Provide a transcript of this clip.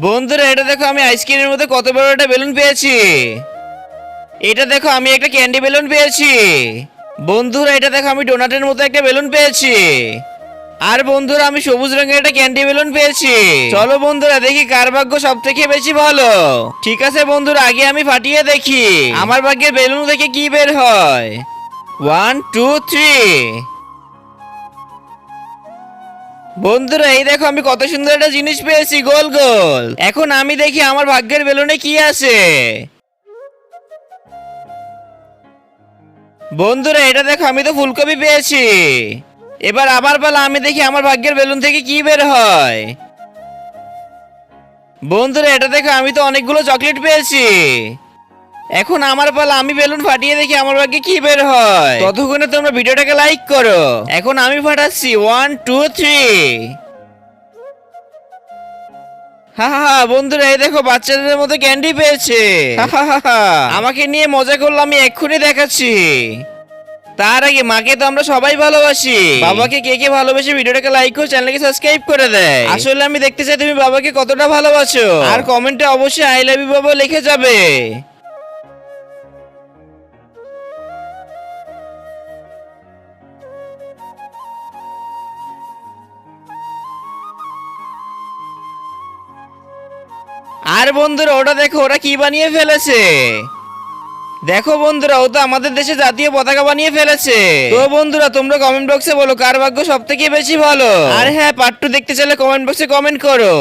বন্ধুরা এটা দেখো, আমি আইসক্রিমের মধ্যে কত বড় একটা বেলুন পেয়েছি। এটা দেখো, আমি একটা ক্যান্ডি বেলুন পেয়েছি। বন্ধুরা এটা দেখো, আমি ডোনাটের মতো একটা বেলুন পেয়েছি। আর বন্ধুরা আমি সবুজ রঙের একটা ক্যান্ডি বেলুন পেয়েছি। চলো বন্ধুরা দেখি কার ভাগ্য সব থেকে বেশি ভালো। ঠিক আছে বন্ধুরা, আগে আমি ফাটিয়ে দেখি আমার ভাগ্যের বেলুন থেকে কি বের হয়। 1 2 3। বন্ধুরা এই দেখো, আমি কত সুন্দর একটা জিনিস পেয়েছি, গোল গোল। এখন আমি দেখি আমার ভাগ্যের বেলুনে কি আছে। বন্ধুরা এটা দেখো, আমি তো ফুলকপি পেয়েছি। এবার আমার পালা, আমি দেখি আমার ভাগ্যের বেলুন থেকে কি বের হয়। বন্ধুরা এটা দেখো, আমি তো অনেকগুলো চকলেট পেয়েছি। এখন আমার পালা, আমি বেলুন ফাটিয়ে দেখি আমার ভাগ্যে কি বের হয়। ততক্ষণে তোমরা ভিডিওটাকে লাইক করো। এখন আমি ফাটাচ্ছি 1 2 3। হা হা হা, বন্ধুরা এই দেখো, বাচ্চাদের মতো ক্যান্ডি পেয়েছে। হা হা হা হা, আমাকে নিয়ে মজা করলো, আমি এক্ষুনি দেখাচ্ছি। তার আগে মাকে তো আমরা সবাই ভালোবাসি। বাবাকে কে কে ভালোবাসে ভিডিওটাকে লাইক করে চ্যানেলকে সাবস্ক্রাইব করে দেয়। আসলে আমি দেখতে চাই তুমি বাবাকে কতটা ভালোবাসো। আর কমেন্টে অবশ্যই আই লাভ ইউ বাবা লিখে যাবে। আর বন্ধুরা ওটা দেখো, ওরা কি বানিয়ে ফেলেছে। দেখো বন্ধুরা, ও তো আমাদের দেশে জাতীয় পতাকা বানিয়ে ফেলেছে। তো বন্ধুরা তোমরা কমেন্ট বক্সে বলো কার ভাগ্য সব থেকে বেশি ভালো। আর হ্যাঁ, পার্ট 2 দেখতে চাইলে কমেন্ট বক্সে কমেন্ট করো।